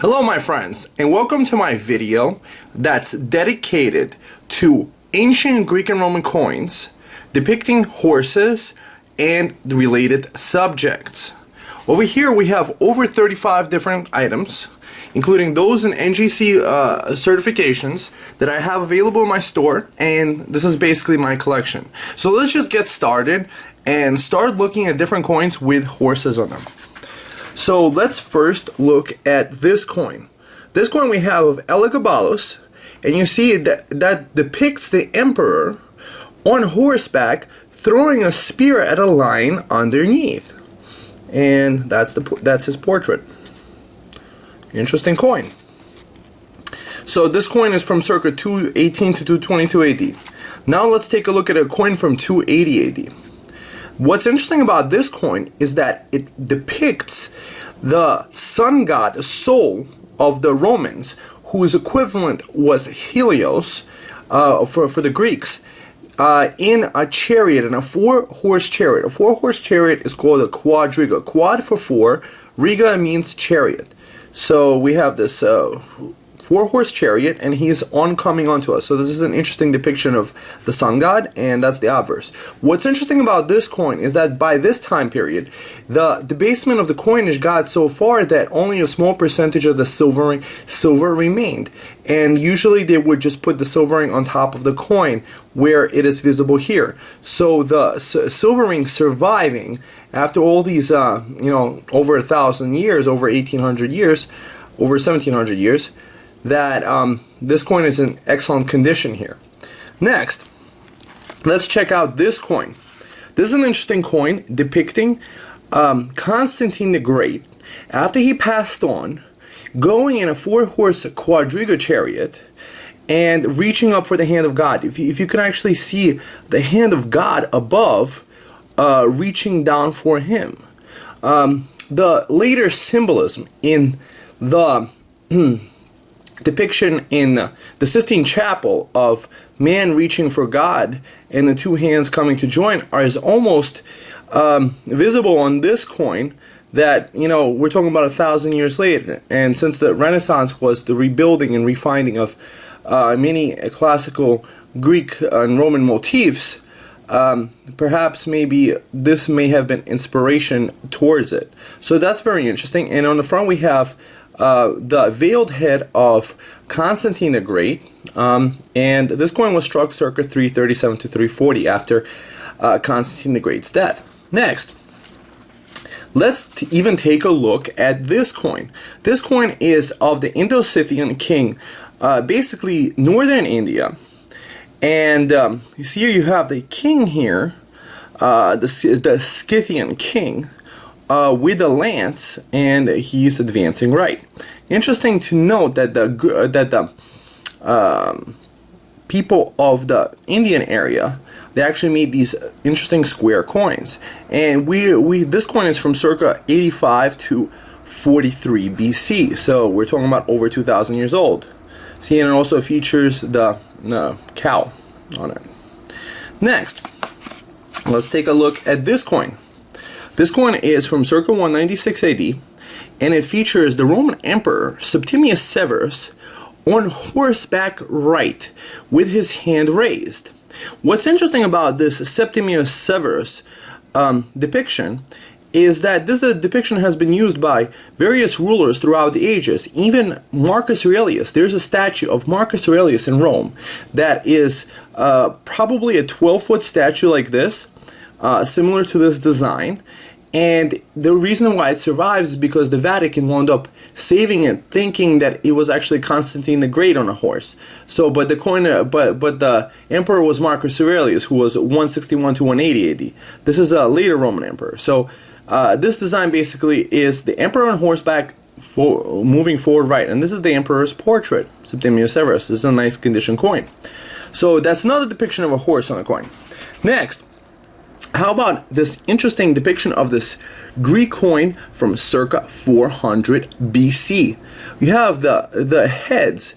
Hello my friends, and welcome to my video that's dedicated to ancient Greek and Roman coins depicting horses and related subjects. Over here we have over 35 different items, including those in NGC certifications that I have available in my store, and this is basically my collection. So let's just get started and start looking at different coins with horses on them. So let's first look at this coin. This coin we have of Elagabalus, and you see that depicts the emperor on horseback throwing a spear at a lion underneath. And that's his portrait. Interesting coin. So this coin is from circa 218 to 222 AD. Now let's take a look at a coin from 280 AD. What's interesting about this coin is that it depicts the sun god Sol of the Romans, whose equivalent was Helios for the Greeks, in a chariot, in a four-horse chariot. A four-horse chariot is called a quadriga. Quad for four, riga means chariot. So we have this four-horse chariot, and he's coming onto us. So this is an interesting depiction of the sun god, and that's the obverse. What's interesting about this coin is that by this time period, the debasement of the coinage got so far that only a small percentage of the silver remained. And usually they would just put the silver ring on top of the coin where it is visible here. So the silver ring surviving after all these, over 1,000 years, over 1,800 years, over 1,700 years, that this coin is in excellent condition here. Next, let's check out this coin. This is an interesting coin depicting Constantine the Great, after he passed on, going in a four-horse quadriga chariot and reaching up for the hand of God. If you can actually see the hand of God above reaching down for him. The later symbolism in the depiction in the Sistine Chapel of man reaching for God and the two hands coming to join is almost visible on this coin that, we're talking about 1,000 years later. And since the Renaissance was the rebuilding and refining of many classical Greek and Roman motifs, perhaps maybe this may have been inspiration towards it. So that's very interesting. And on the front we have the veiled head of Constantine the Great, and this coin was struck circa 337 to 340 after Constantine the Great's death. Next, let's even take a look at this coin. This coin is of the Indo Scythian king, basically northern India, and you see here you have the king here, the Scythian king, with a lance, and he's advancing right. Interesting to note that the people of the Indian area, they actually made these interesting square coins, and this coin is from circa 85 to 43 BC. So we're talking about over 2,000 years old. See, and it also features the cow on it. Next, let's take a look at this coin. This coin is from circa 196 AD, and it features the Roman Emperor Septimius Severus on horseback right with his hand raised. What's interesting about this Septimius Severus depiction is that this depiction has been used by various rulers throughout the ages. Even Marcus Aurelius, there's a statue of Marcus Aurelius in Rome that is probably a 12-foot statue like this, similar to this design, and the reason why it survives is because the Vatican wound up saving it, thinking that it was actually Constantine the Great on a horse. So, but the emperor was Marcus Aurelius, who was 161 to 180 AD. This is a later Roman emperor. So, this design basically is the emperor on horseback moving forward right, and this is the emperor's portrait, Septimius Severus. This is a nice condition coin. So that's another depiction of a horse on a coin. Next, how about this interesting depiction of this Greek coin from circa 400 BC? You have the heads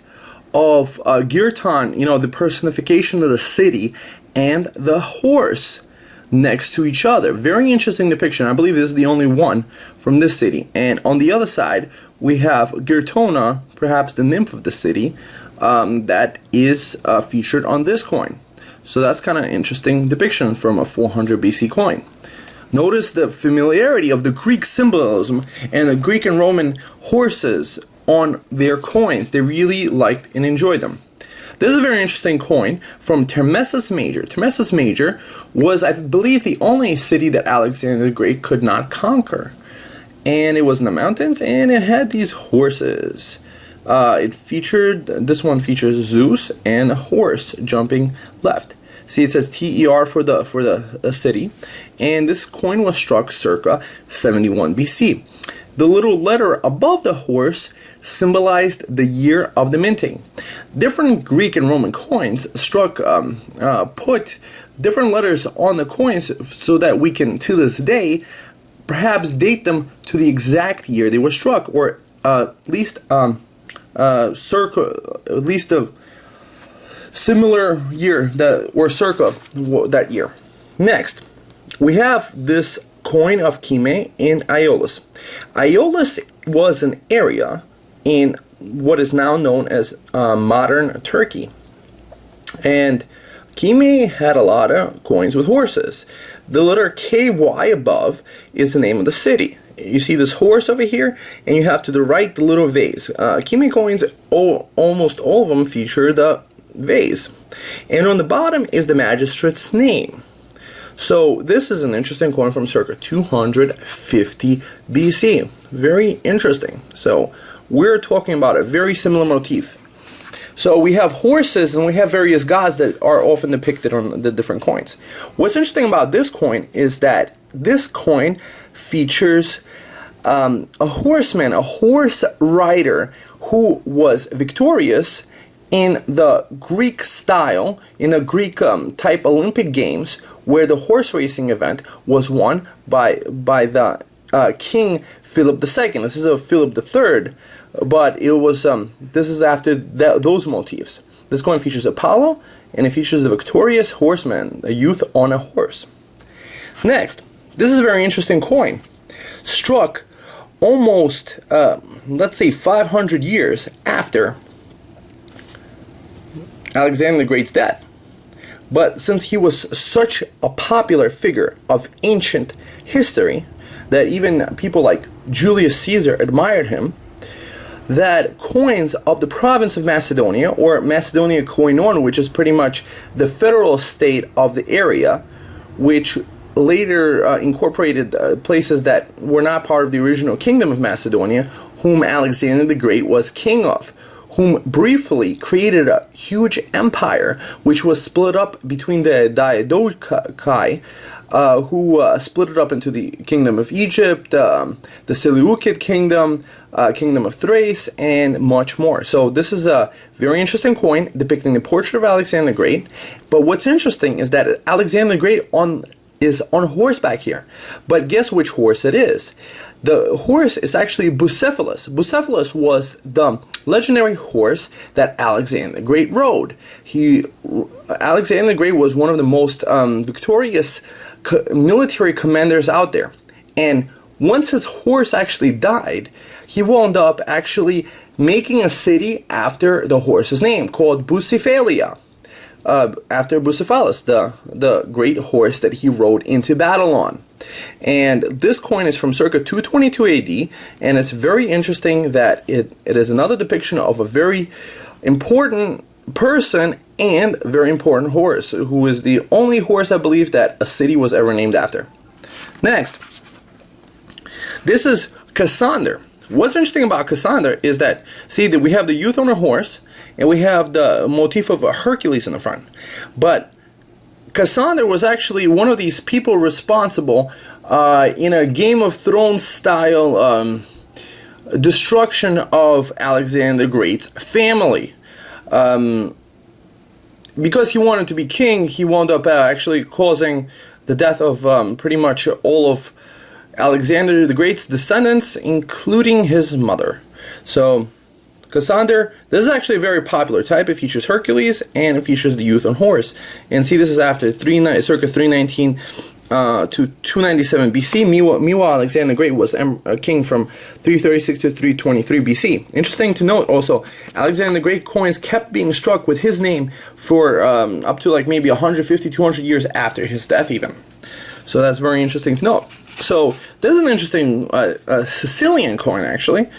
of Girton, the personification of the city, and the horse next to each other. Very interesting depiction. I believe this is the only one from this city. And on the other side, we have Girtona, perhaps the nymph of the city, that is featured on this coin. So that's kind of an interesting depiction from a 400 BC coin. Notice the familiarity of the Greek symbolism and the Greek and Roman horses on their coins. They really liked and enjoyed them. This is a very interesting coin from Termessus Major. Termessus Major was, I believe, the only city that Alexander the Great could not conquer. And it was in the mountains, and it had these horses. This one features Zeus and a horse jumping left. See, it says TER for the city, and this coin was struck circa 71 BC. The little letter above the horse symbolized the year of the minting. Different Greek and Roman coins put different letters on the coins so that we can, to this day, perhaps date them to the exact year they were struck, or at least a similar year or circa that year. Next, we have this coin of Kyme in Aeolus. Aeolus was an area in what is now known as modern Turkey. And Kyme had a lot of coins with horses. The letter KY above is the name of the city. You see this horse over here, and you have to the right the little vase. Kyme coins, almost all of them feature the vase. And on the bottom is the magistrate's name. So this is an interesting coin from circa 250 BC. Very interesting. So we're talking about a very similar motif. So we have horses and we have various gods that are often depicted on the different coins. What's interesting about this coin is that this coin features a horseman, a horse rider who was victorious in the Greek style, in the Greek type Olympic Games, where the horse racing event was won by the King Philip II. This is a Philip III, but it was this is after those motifs. This coin features Apollo, and it features the victorious horseman, a youth on a horse. Next, this is a very interesting coin, struck almost, let's say, 500 years after Alexander the Great's death. But since he was such a popular figure of ancient history that even people like Julius Caesar admired him, that coins of the province of Macedonia, or Macedonia Koinon, which is pretty much the federal state of the area, which later incorporated places that were not part of the original kingdom of Macedonia, whom Alexander the Great was king of, whom briefly created a huge empire which was split up between the Diadochi, who split it up into the kingdom of Egypt, the Seleucid kingdom, kingdom of Thrace, and much more. So this is a very interesting coin depicting the portrait of Alexander the Great. But what's interesting is that Alexander the Great is on horseback here. But guess which horse it is? The horse is actually Bucephalus. Bucephalus was the legendary horse that Alexander the Great rode. Alexander the Great was one of the most victorious military commanders out there. And once his horse actually died, he wound up actually making a city after the horse's name, called Bucephalia. After Bucephalus, the great horse that he rode into battle on. And this coin is from circa 222 AD, and it's very interesting that it is another depiction of a very important person and very important horse, who is the only horse, I believe, that a city was ever named after. Next, this is Cassandra. What's interesting about Cassandra is that, see, that we have the youth on a horse, and we have the motif of a Hercules in the front. But Cassandra was actually one of these people responsible in a Game of Thrones style destruction of Alexander the Great's family. Because he wanted to be king, he wound up actually causing the death of pretty much all of Alexander the Great's descendants, including his mother. So Cassandra, this is actually a very popular type. It features Hercules and it features the youth on horse. And see, this is after circa 319 to 297 BC. Meanwhile, Alexander the Great was a king from 336 to 323 BC. Interesting to note also, Alexander the Great coins kept being struck with his name for up to like maybe 150, 200 years after his death even. So that's very interesting to note. So there's an interesting Sicilian coin actually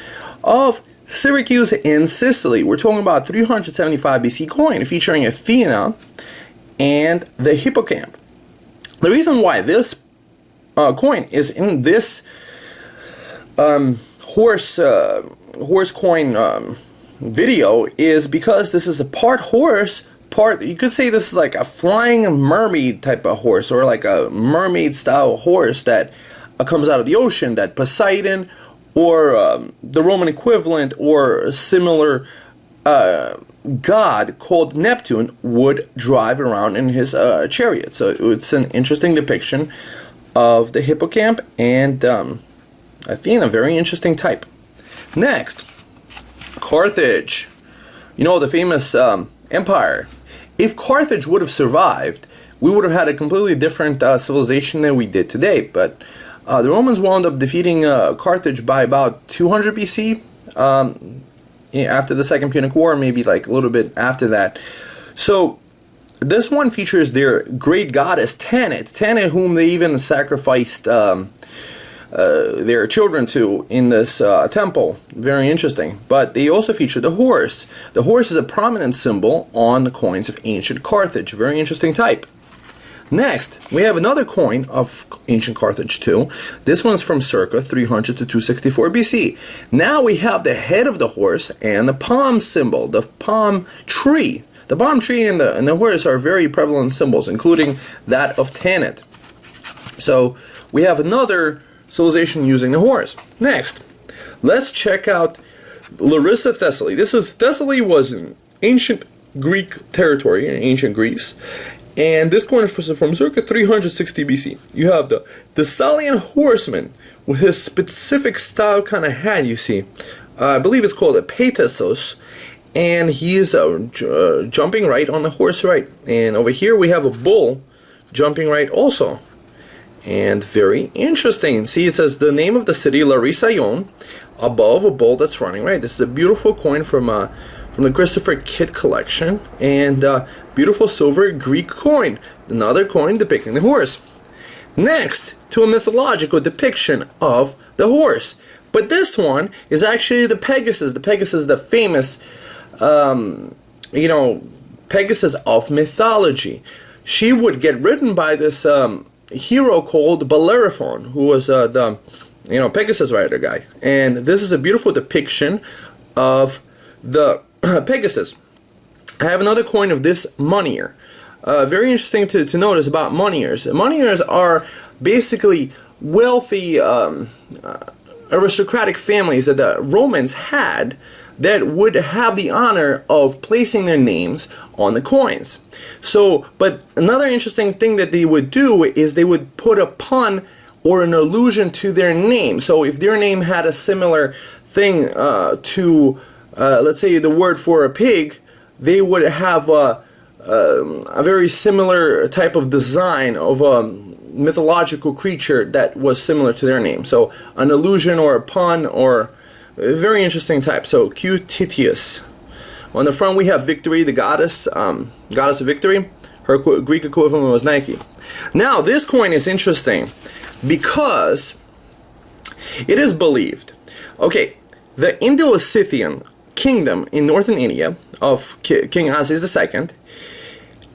of Syracuse in Sicily. We're talking about 375 BC coin featuring Athena and the Hippocamp. The reason why this coin is in this horse coin video is because this is a part horse, part, you could say this is like a flying mermaid type of horse, or like a mermaid style horse that comes out of the ocean, that Poseidon or the Roman equivalent or a similar god called Neptune would drive around in his chariot. So it's an interesting depiction of the Hippocamp and Athena, very interesting type. Next, Carthage. You know, the famous empire. If Carthage would have survived, we would have had a completely different civilization than we did today. But the Romans wound up defeating Carthage by about 200 BC. After the Second Punic War, maybe like a little bit after that. So this one features their great goddess Tanit, whom they even sacrificed their children to in this temple. Very interesting. But they also feature the horse. The horse is a prominent symbol on the coins of ancient Carthage. Very interesting type. Next, we have another coin of ancient Carthage too. This one's from circa 300 to 264 BC. Now we have the head of the horse and the palm symbol, the palm tree. The palm tree and the horse are very prevalent symbols, including that of Tanit. So we have another civilization using the horse. Next, let's check out Larissa, Thessaly. Thessaly was an ancient Greek territory in ancient Greece. And this coin is from circa 360 BC. You have the Thessalian horseman with his specific style kind of hat, you see. I believe it's called a Pegasus. And he is jumping right on the horse right. And over here we have a bull jumping right also. And very interesting. See, it says the name of the city, Larissayon, above a bull that's running right. This is a beautiful coin from the Christopher Kidd collection, and beautiful silver Greek coin, another coin depicting the horse. Next, to a mythological depiction of the horse, but this one is actually the Pegasus. The Pegasus, the famous, Pegasus of mythology. She would get ridden by this hero called Bellerophon, who was the Pegasus rider guy, and this is a beautiful depiction of the Pegasus. I have another coin of this moneyer. Very interesting to notice about moneyers. Moneyers are basically wealthy aristocratic families that the Romans had that would have the honor of placing their names on the coins. So, but another interesting thing that they would do is they would put a pun or an allusion to their name. So if their name had a similar thing to let's say the word for a pig, they would have a very similar type of design of a mythological creature that was similar to their name. So an allusion or a pun or a very interesting type. So Q-Titius. On the front we have Victory, the goddess, goddess of victory. Her Greek equivalent was Nike. Now this coin is interesting because it is believed, okay, the Indo-Scythian kingdom in northern India of King Aziz II,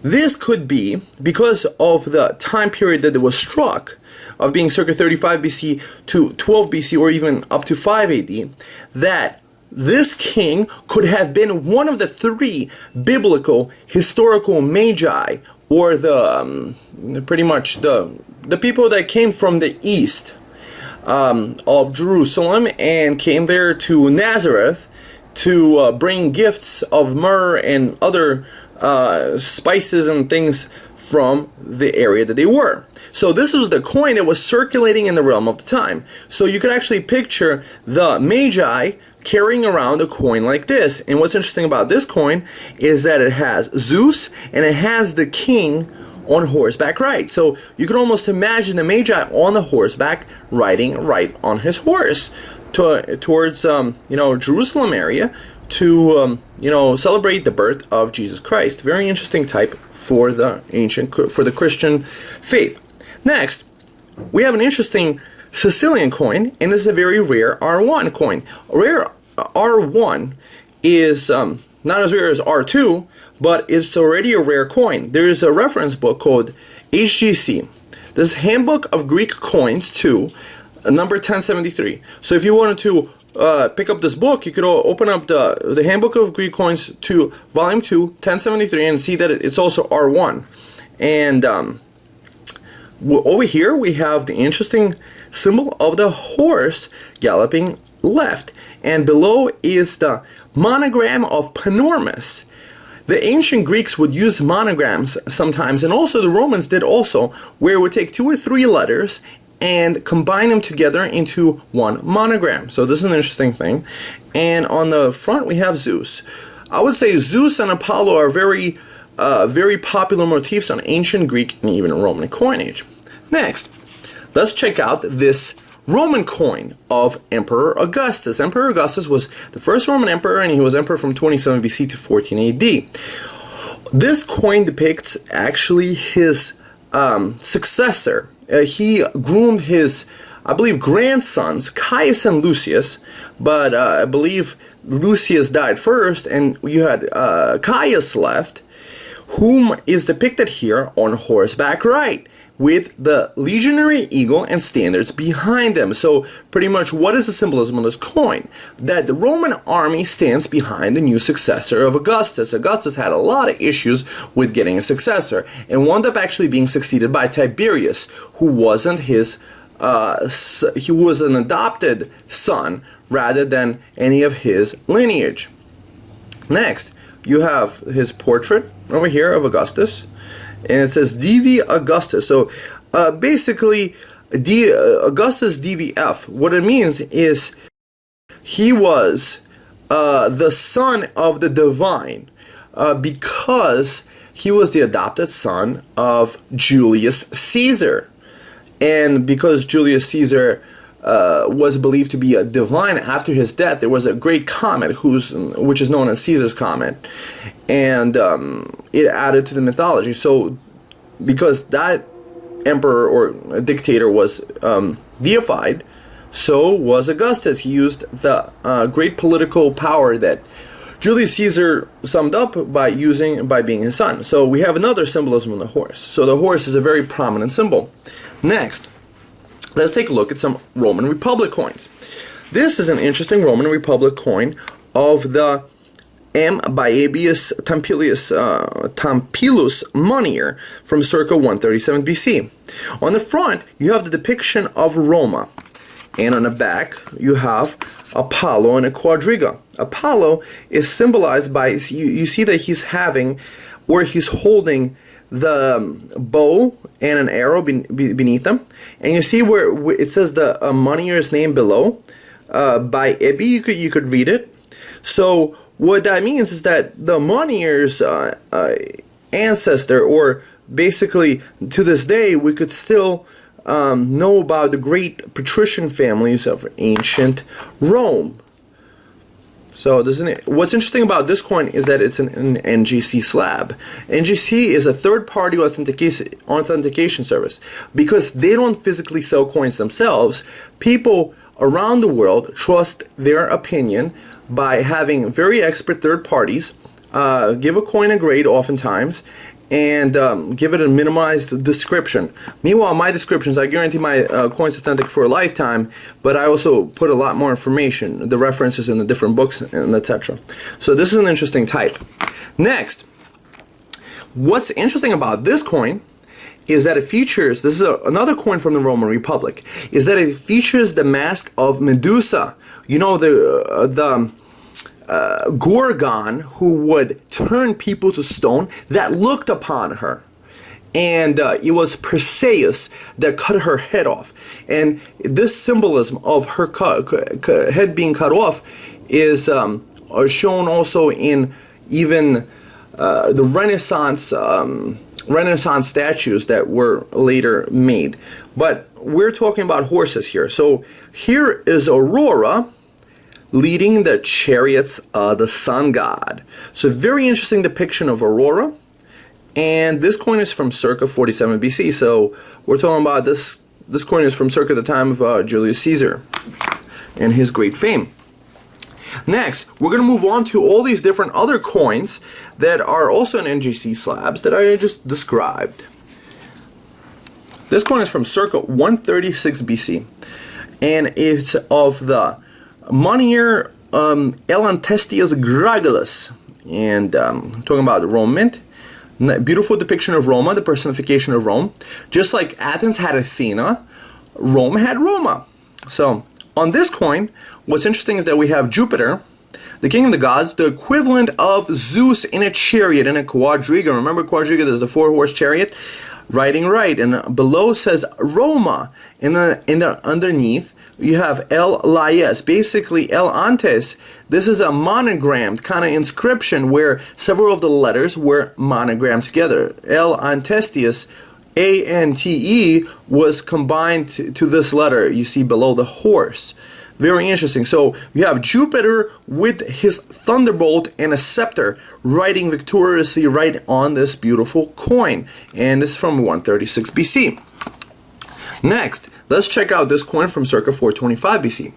this could be because of the time period that it was struck, of being circa 35 BC to 12 BC or even up to 5 AD, that this king could have been one of the three biblical historical magi, or the pretty much the people that came from the east of Jerusalem and came there to Nazareth to bring gifts of myrrh and other spices and things from the area that they were. So this was the coin that was circulating in the realm of the time. So you could actually picture the Magi carrying around a coin like this. And what's interesting about this coin is that it has Zeus and it has the king on horseback ride. So you can almost imagine the Magi on the horseback riding right on his horse towards Jerusalem area to celebrate the birth of Jesus Christ. Very interesting type for the Christian faith. Next, we have an interesting Sicilian coin, and this is a very rare R1 coin. A rare R1 is not as rare as R2, but it's already a rare coin. There is a reference book called HGC. This is Handbook of Greek Coins 2, number 1073. So if you wanted to pick up this book, you could open up the Handbook of Greek Coins 2, volume 2, 1073, and see that it's also R1. And over here we have the interesting symbol of the horse galloping left, and below is the monogram of Panormus. The ancient Greeks would use monograms sometimes, and also the Romans did also, where it would take 2 or 3 letters and combine them together into one monogram. So this is an interesting thing. And on the front we have Zeus. I would say Zeus and Apollo are very popular motifs on ancient Greek and even Roman coinage. Next, let's check out this Roman coin of Emperor Augustus. Emperor Augustus was the first Roman emperor, and he was emperor from 27 BC to 14 AD. This coin depicts actually his successor. He groomed his, I believe, grandsons, Caius and Lucius, but I believe Lucius died first, and you had Caius left, whom is depicted here on horseback ride, with the legionary eagle and standards behind them. So pretty much what is the symbolism of this coin? That the Roman army stands behind the new successor of Augustus. Augustus had a lot of issues with getting a successor, and wound up actually being succeeded by Tiberius, who wasn't his, he was an adopted son rather than any of his lineage. Next, you have his portrait over here of Augustus, and it says Divi Augustus. So basically, Augustus DVF, what it means is he was the son of the divine because he was the adopted son of Julius Caesar. And because Julius Caesar was believed to be a divine after his death, there was a great comet which is known as Caesar's comet, and it added to the mythology. So because that emperor or dictator was deified, so was Augustus. He used the great political power that Julius Caesar summed up by being his son. So we have another symbolism on the horse. So the horse is a very prominent symbol. Next, let's take a look at some Roman Republic coins. This is an interesting Roman Republic coin of the M. Baebius Tampilus Monier from circa 137 BC. On the front, you have the depiction of Roma, and on the back, you have Apollo and a quadriga. Apollo is symbolized by, you see that he's holding the bow and an arrow beneath them, and you see where it says the Monier's name below. By Ebi, you could read it. So what that means is that the Monier's ancestor, or basically to this day, we could still know about the great patrician families of ancient Rome. So what's interesting about this coin is that it's an NGC slab. NGC is a third-party authentication service. Because they don't physically sell coins themselves, people around the world trust their opinion by having very expert third parties give a coin a grade oftentimes, and give it a minimized description. Meanwhile, my descriptions, I guarantee my coin's authentic for a lifetime, but I also put a lot more information, the references in the different books, and etc. So this is an interesting type. Next, what's interesting about this coin is that it features, this is another coin from the Roman Republic, is that it features the mask of Medusa. You know, the Gorgon who would turn people to stone that looked upon her, and it was Perseus that cut her head off. And this symbolism of her head being cut off is shown also in even the Renaissance Renaissance statues that were later made. But we're talking about horses here. So here is Aurora leading the chariots of the sun god. So very interesting depiction of Aurora. And this coin is from circa 47 BC. So we're talking about this coin is from circa the time of Julius Caesar and his great fame. Next, we're going to move on to all these different other coins that are also in NGC slabs that I just described. This coin is from circa 136 BC, and it's of the moneyr Elantestius Gregulus, and talking about the Rome mint. Beautiful depiction of Roma, the personification of Rome. Just like Athens had Athena, Rome had Roma. So on this coin, what's interesting is that we have Jupiter, the king of the gods, the equivalent of Zeus in a chariot, in a quadriga. Remember quadriga, there's the 4-horse chariot, riding right. And below says Roma. In the underneath, you have El Laies, basically El Antes. This is a monogrammed kind of inscription where several of the letters were monogrammed together. El Antestius, A-N-T-E, was combined to this letter you see below the horse. Very interesting. So you have Jupiter with his thunderbolt and a scepter riding victoriously right on this beautiful coin. And this is from 136 BC. Next, let's check out this coin from circa 425 BC.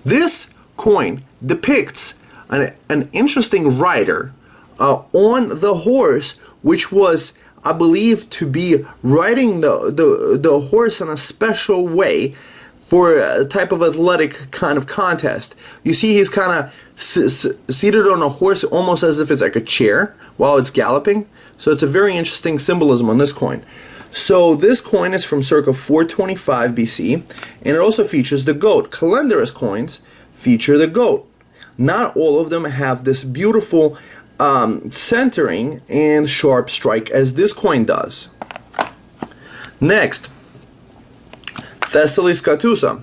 This coin depicts an interesting rider on the horse, which was, I believe, to be riding the horse in a special way for a type of athletic kind of contest. You see he's kind of seated on a horse almost as if it's like a chair while it's galloping. So it's a very interesting symbolism on this coin. So this coin is from circa 425 BC, and it also features the goat. Calendarist coins feature the goat. Not all of them have this beautiful centering and sharp strike as this coin does. Next, Thessaly Scatusa.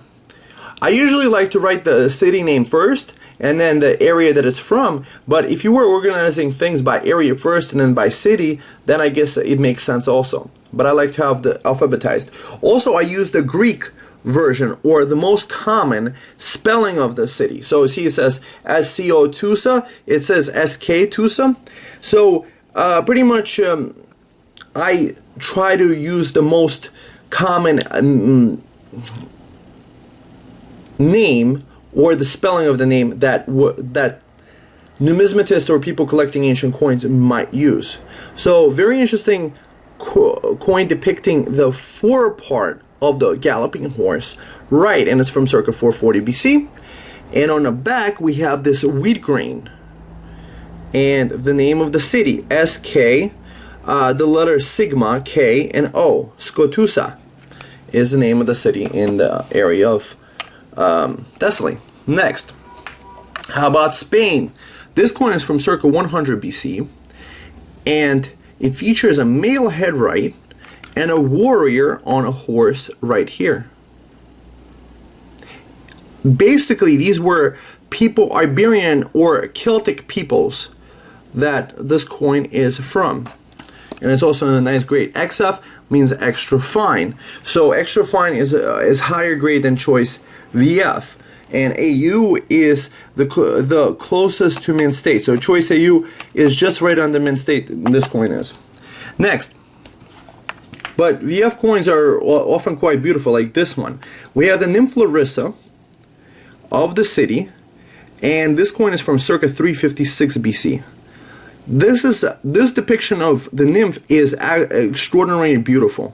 I usually like to write the city name first and then the area that it's from, but if you were organizing things by area first and then by city, then I guess it makes sense also. But I like to have the alphabetized. Also, I use the Greek version, or the most common spelling of the city. So see, it says SCO Tusa, it says SK Tusa. So pretty much I try to use the most common name, or the spelling of the name that numismatists or people collecting ancient coins might use. So very interesting coin depicting the forepart of the galloping horse, right, and it's from circa 440 BC. And on the back we have this wheat grain and the name of the city, SK, the letter sigma, K, and O. Scotusa is the name of the city in the area of Thessaly. Next, how about Spain? This coin is from circa 100 BC, and it features a male head right and a warrior on a horse right here. Basically, these were people, Iberian or Celtic peoples, that this coin is from. And it's also a nice grade. XF means extra fine. So extra fine is higher grade than choice VF. And AU is the closest to mint state. So choice AU is just right on the mint state this coin is. Next. But VF coins are often quite beautiful, like this one. We have the nymph Larissa of the city, and this coin is from circa 356 BC. This depiction of the nymph is extraordinarily beautiful.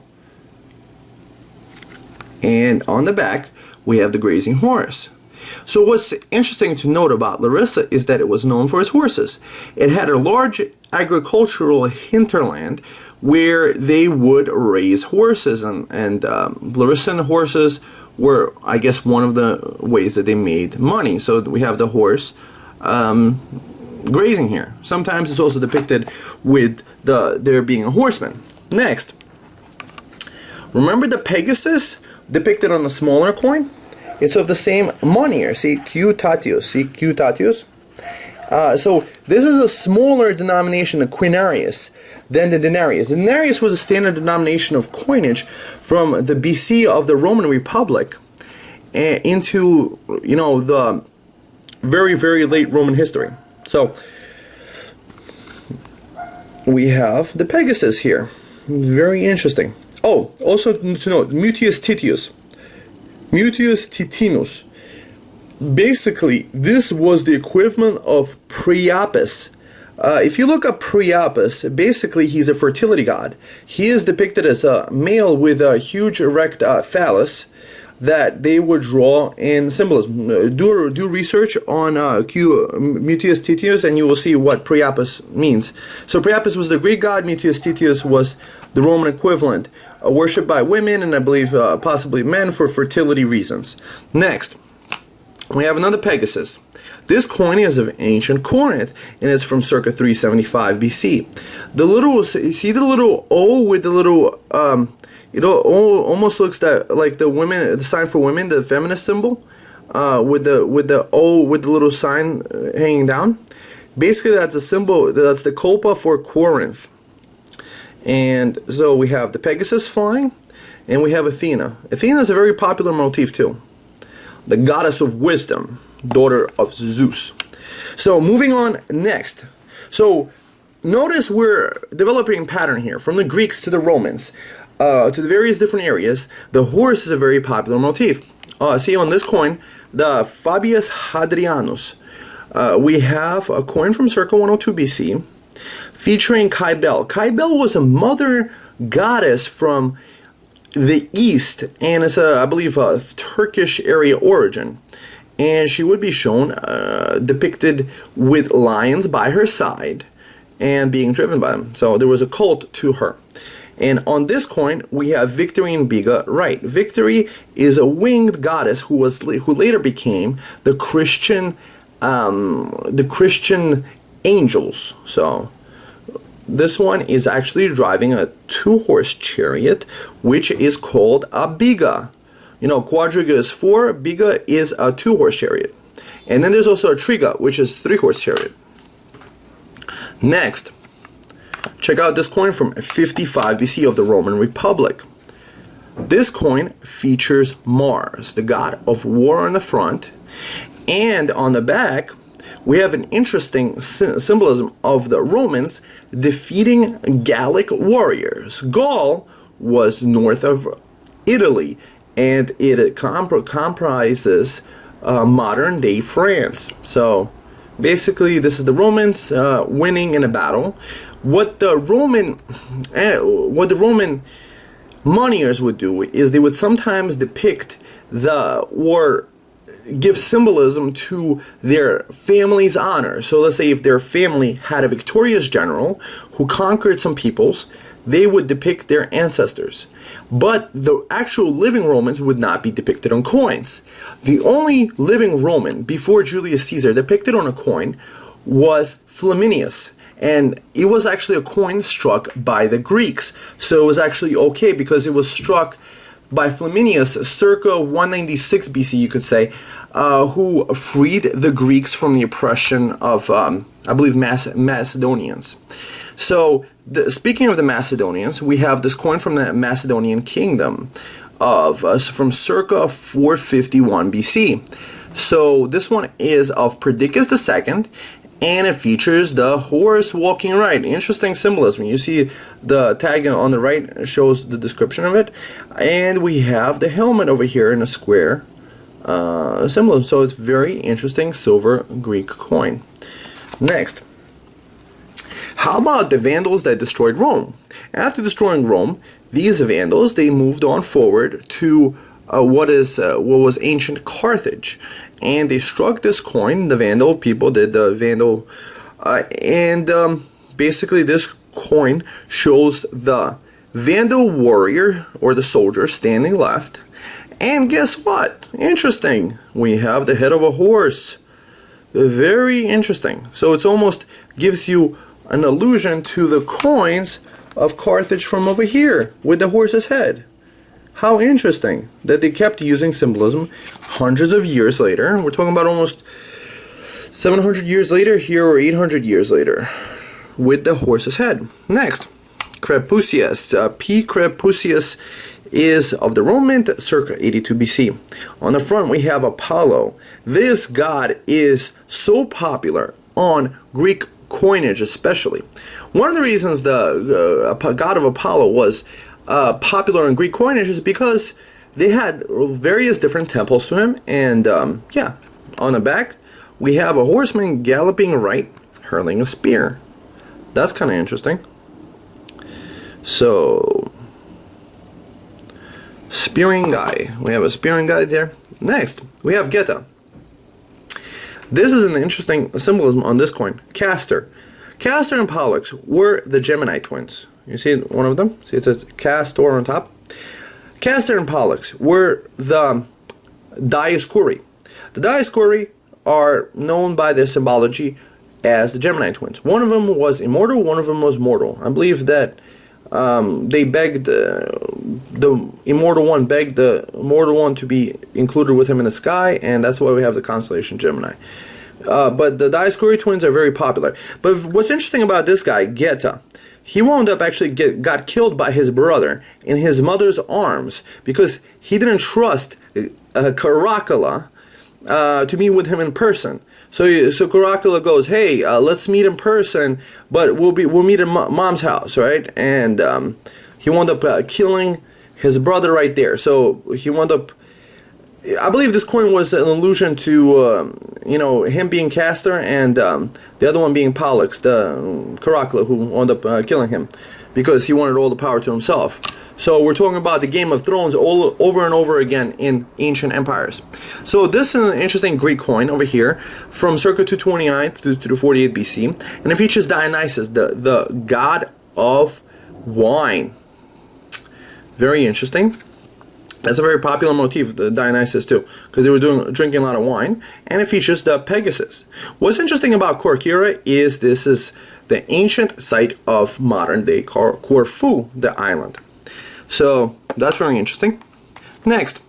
And on the back, we have the Grazing Horse. So what's interesting to note about Larissa is that it was known for its horses. It had a large agricultural hinterland where they would raise horses, and Larissan horses were, I guess, one of the ways that they made money. So we have the horse grazing here. Sometimes it's also depicted with there being a horseman. Next, remember the Pegasus depicted on the smaller coin? It's of the same money. See, Q Tatius. See, Q Tatius. So this is a smaller denomination, the quinarius, than the denarius. The denarius was a standard denomination of coinage from the BC of the Roman Republic into, you know, the very, very late Roman history. So we have the Pegasus here. Very interesting. Oh, also to note, Mutius Titius. Mutius Titinus. Basically, this was the equivalent of Priapus. If you look up Priapus, basically he's a fertility god. He is depicted as a male with a huge erect phallus that they would draw in symbolism. Do research on Mutius Titius and you will see what Priapus means. So Priapus was the Greek god, Mutius Titius was the Roman equivalent, worshipped by women and I believe possibly men for fertility reasons. Next, we have another Pegasus. This coin is of ancient Corinth and it's from circa 375 BC. The little, see the little O with the little, it almost looks like the women, the sign for women, the feminist symbol, with the O with the little sign hanging down. Basically, that's a symbol. That's the copa for Corinth. And so we have the Pegasus flying, and we have Athena. Athena is a very popular motif too. The goddess of wisdom, daughter of Zeus. So moving on next. So notice we're developing a pattern here from the Greeks to the Romans. To the various different areas, the horse is a very popular motif. See on this coin, the Fabius Hadrianus. We have a coin from circa 102 BC featuring Kaiba. Kaiba was a mother goddess from the east and is I believe a Turkish area origin. And she would be shown depicted with lions by her side and being driven by them. So there was a cult to her. And on this coin, we have Victory and Biga. Right, Victory is a winged goddess who later became the Christian angels. So this one is actually driving a 2-horse chariot, which is called a biga. You know, quadriga is 4, biga is a 2-horse chariot. And then there's also a triga, which is 3-horse chariot. Next, check out this coin from 55 BC of the Roman Republic. This coin features Mars, the god of war on the front, and on the back we have an interesting symbolism of the Romans defeating Gallic warriors. Gaul was north of Italy, and it comprises modern day France. So basically this is the Romans winning in a battle. What the Roman moneyers would do is they would sometimes depict or give symbolism to their family's honor. So let's say if their family had a victorious general who conquered some peoples, they would depict their ancestors. But the actual living Romans would not be depicted on coins. The only living Roman before Julius Caesar depicted on a coin was Flaminius. And it was actually a coin struck by the Greeks. So it was actually okay because it was struck by Flaminius circa 196 BC, you could say, who freed the Greeks from the oppression of, I believe, Macedonians. So, speaking of the Macedonians, we have this coin from the Macedonian kingdom from circa 451 BC. So, this one is of Perdiccas II, and it features the horse walking right. Interesting symbolism. You see the tag on the right shows the description of it. And we have the helmet over here in a square symbolism. So it's very interesting silver Greek coin. Next. How about the Vandals that destroyed Rome? After destroying Rome, these Vandals, they moved on forward to what was ancient Carthage. And they struck this coin. The Vandal people did the Vandal, basically this coin shows the Vandal warrior or the soldier standing left. And guess what? Interesting. We have the head of a horse. Very interesting. So it's almost gives you an allusion to the coins of Carthage from over here with the horse's head. How interesting that they kept using symbolism hundreds of years later. We're talking about almost 700 years later, here or 800 years later, with the horse's head. Next, Crepusius. P. Crepusius is of the Roman, circa 82 BC. On the front, we have Apollo. This god is so popular on Greek coinage, especially. One of the reasons the god of Apollo was popular in Greek coinage is because they had various different temples to him, and yeah, on the back we have a horseman galloping right, hurling a spear. That's kind of interesting. So, spearing guy. We have a spearing guy there. Next, we have Geta. This is an interesting symbolism on this coin. Castor. Castor and Pollux were the Gemini twins. You see one of them? See, it says Castor on top. Castor and Pollux were the Dioscuri. The Dioscuri are known by their symbology as the Gemini twins. One of them was immortal, one of them was mortal. I believe that they begged the immortal one begged the mortal one to be included with him in the sky, and that's why we have the constellation Gemini. But the Dioscuri twins are very popular. But what's interesting about this guy, Geta, he wound up actually got killed by his brother in his mother's arms because he didn't trust Caracalla to meet with him in person. So Caracalla goes, hey, let's meet in person, but we'll meet in mom's house, right? And he wound up killing his brother right there. So he wound up, I believe this coin was an allusion to you know, him being Castor and the other one being Pollux, the Caracalla, who wound up killing him because he wanted all the power to himself. So we're talking about the Game of Thrones all over and over again in ancient empires. So this is an interesting Greek coin over here from circa 229 to 48 BC, and it features Dionysus, the god of wine. Very interesting. That's a very popular motif, the Dionysus too, because they were drinking a lot of wine. And it features the Pegasus. What's interesting about Corcyra is this is the ancient site of modern day Corfu, the island. So that's very interesting. Next,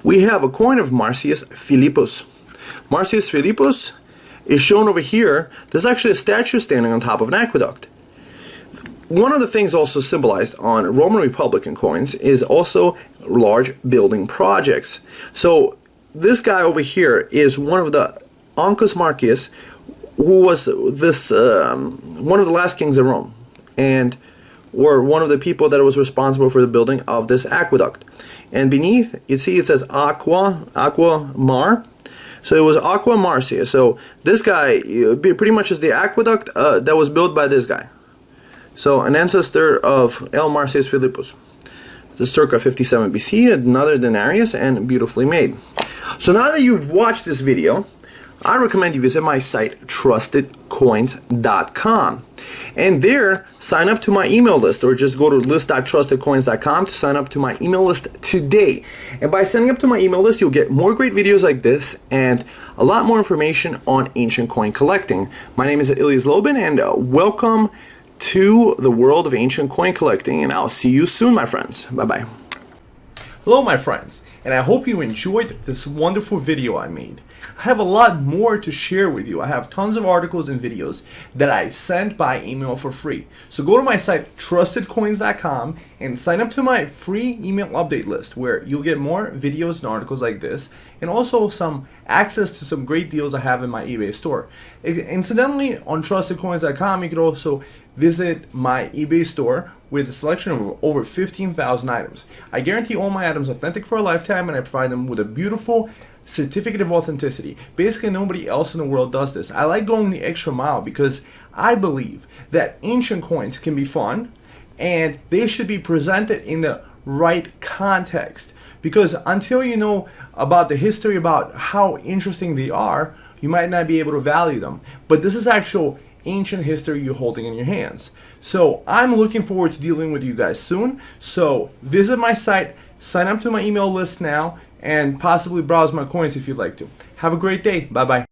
we have a coin of Marcius Philippus. Marcius Philippus is shown over here. There's actually a statue standing on top of an aqueduct. One of the things also symbolized on Roman Republican coins is also large building projects. So this guy over here is one of the Ancus Marcius, who was this one of the last kings of Rome, and or one of the people that was responsible for the building of this aqueduct. And beneath, you see it says Aqua Mar. So it was Aqua Marcia. So this guy pretty much is the aqueduct that was built by this guy. So an ancestor of L. Marcius Philippus. This is circa 57 BC, another denarius, and beautifully made. So now that you've watched this video, I recommend you visit my site, trustedcoins.com. And there, sign up to my email list, or just go to list.trustedcoins.com to sign up to my email list today. And by signing up to my email list, you'll get more great videos like this and a lot more information on ancient coin collecting. My name is Ilyas Lobin, and welcome to the world of ancient coin collecting, and I'll see you soon, my friends. Bye-bye. Hello, my friends, and I hope you enjoyed this wonderful video I made. I have a lot more to share with you. I have tons of articles and videos that I sent by email for free. So go to my site, trustedcoins.com, and sign up to my free email update list where you'll get more videos and articles like this, and also some access to some great deals I have in my eBay store. Incidentally, on trustedcoins.com, you could also visit my eBay store with a selection of over 15,000 items. I guarantee all my items are authentic for a lifetime, and I provide them with a beautiful certificate of authenticity. Basically, nobody else in the world does this. I like going the extra mile because I believe that ancient coins can be fun, and they should be presented in the right context. Because until you know about the history, about how interesting they are, you might not be able to value them. But this is actual ancient history you're holding in your hands. So I'm looking forward to dealing with you guys soon. So visit my site, sign up to my email list now, and possibly browse my coins if you'd like to. Have a great day. Bye-bye.